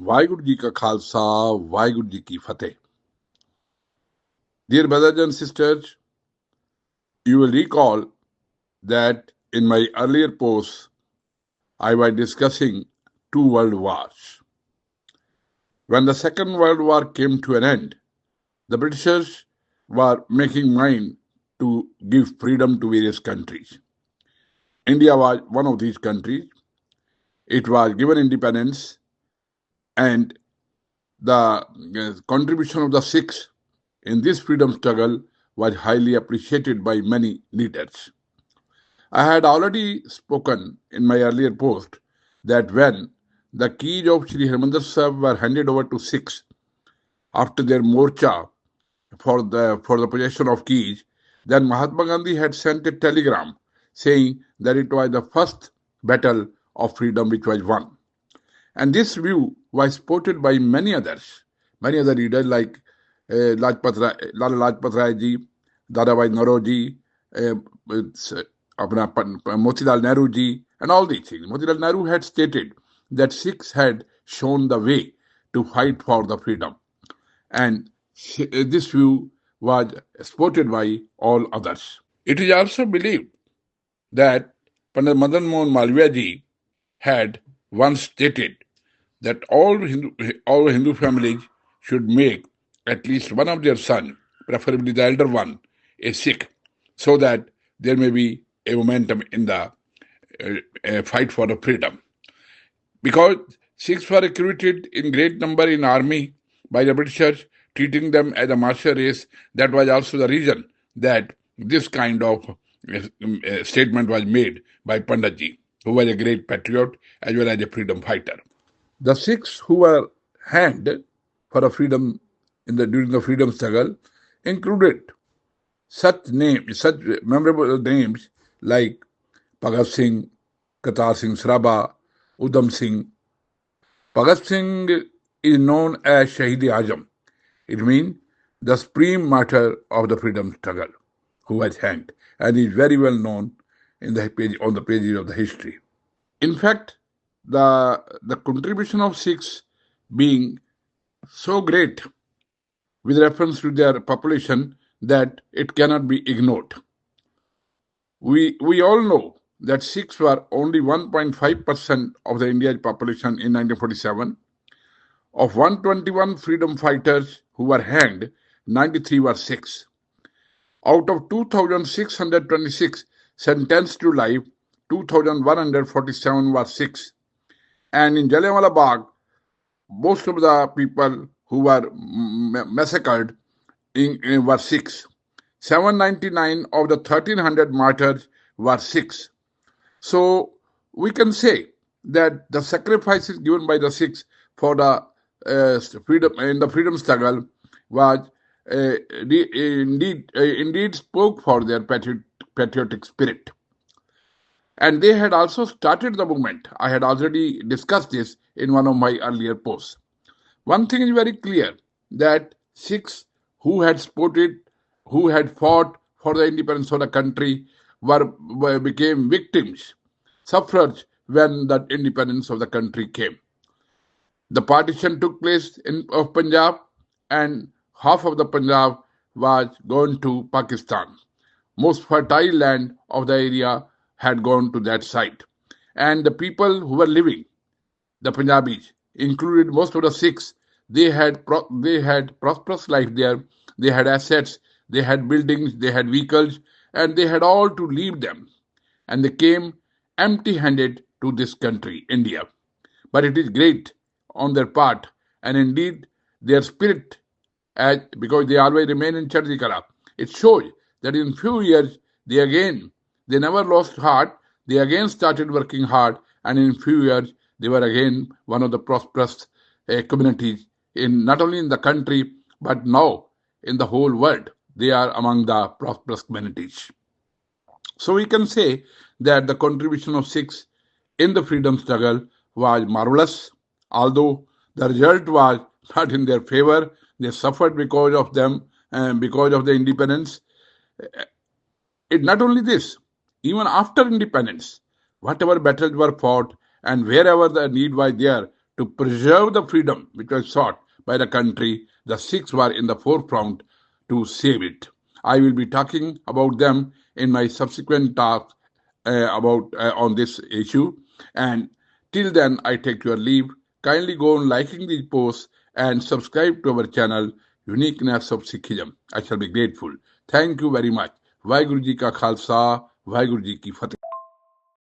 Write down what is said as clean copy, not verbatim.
वाहिगुरु जी का खालसा, वाहिगुरु जी की फतेह. Dear brothers and sisters, you will recall that in my earlier posts, I was discussing two world wars. When the Second World War came to an end, the Britishers were making mind to give freedom to various countries. India was one of these countries. It was given independence, and the contribution of the Sikhs in this freedom struggle was highly appreciated by many leaders. I had already spoken in my earlier post that when the keys of Sri Harmandir Sahib were handed over to Sikhs after their morcha for the possession of keys, then Mahatma Gandhi had sent a telegram saying that it was the first battle of freedom which was won. And this view was supported by many other leaders like Lala Lajpat Rai ji, Dadabhai Nauroji, Motilal Nehru ji, and all these things. Motilal Nehru had stated that Sikhs had shown the way to fight for the freedom. And this view was supported by all others. It is also believed that Pandit Madan Mohan Malviya ji had once stated that all Hindu families should make at least one of their sons, preferably the elder one, a Sikh, so that there may be a momentum in the fight for the freedom. Because Sikhs were recruited in great number in army by the Britishers, treating them as a martial race, that was also the reason that this kind of statement was made by Panditji, who was a great patriot as well as a freedom fighter. The Sikhs who were hanged for a freedom during the freedom struggle included such memorable names like Bhagat Singh, Kartar Singh Sraba, Udham Singh. Bhagat Singh is known as Shahid Azam. It means the supreme martyr of the freedom struggle, who was hanged, and is very well known on the pages of the history. In fact, the contribution of Sikhs being so great with reference to their population that it cannot be ignored. We all know that Sikhs were only 1.5% of the India's population in 1947. Of 121 freedom fighters who were hanged, 93 were Sikhs. Out of 2,626 sentenced to life, 2,147 were Sikhs. And in Jallianwala Bagh, most of the people who were massacred were Sikhs. 799 of the 1,300 martyrs were Sikhs. So we can say that the sacrifices given by the Sikhs for the freedom struggle was indeed spoke for their patriotic spirit. And they had also started the movement. I had already discussed this in one of my earlier posts. One thing is very clear, that Sikhs who had fought for the independence of the country became victims, sufferers when the independence of the country came. The partition took place of Punjab, and half of the Punjab was gone to Pakistan. Most fertile land of the area had gone to that site. And the people who were living, the Punjabis, included most of the Sikhs, they had prosperous life there. They had assets, they had buildings, they had vehicles, and they had all to leave them. And they came empty-handed to this country, India. But it is great on their part, and indeed their spirit, because they always remain in Chardikala, it shows that in few years they never lost heart. They again started working hard, and in few years they were again one of the prosperous communities not only in the country but now in the whole world. They are among the prosperous communities. So we can say that the contribution of Sikhs in the freedom struggle was marvelous, although the result was not in their favor. They suffered because of them and because of the independence. Not only this, even after independence, whatever battles were fought and wherever the need was there to preserve the freedom which was sought by the country. The Sikhs were in the forefront to save it. I will be talking about them in my subsequent talks about on this issue. And till then, I take your leave. Kindly go on liking these posts and subscribe to our channel, Uniqueness of Sikhism. I shall be grateful. Thank you very much. Vaheguru Ji ka Khalsa, Vaheguru Ji ki Fateh.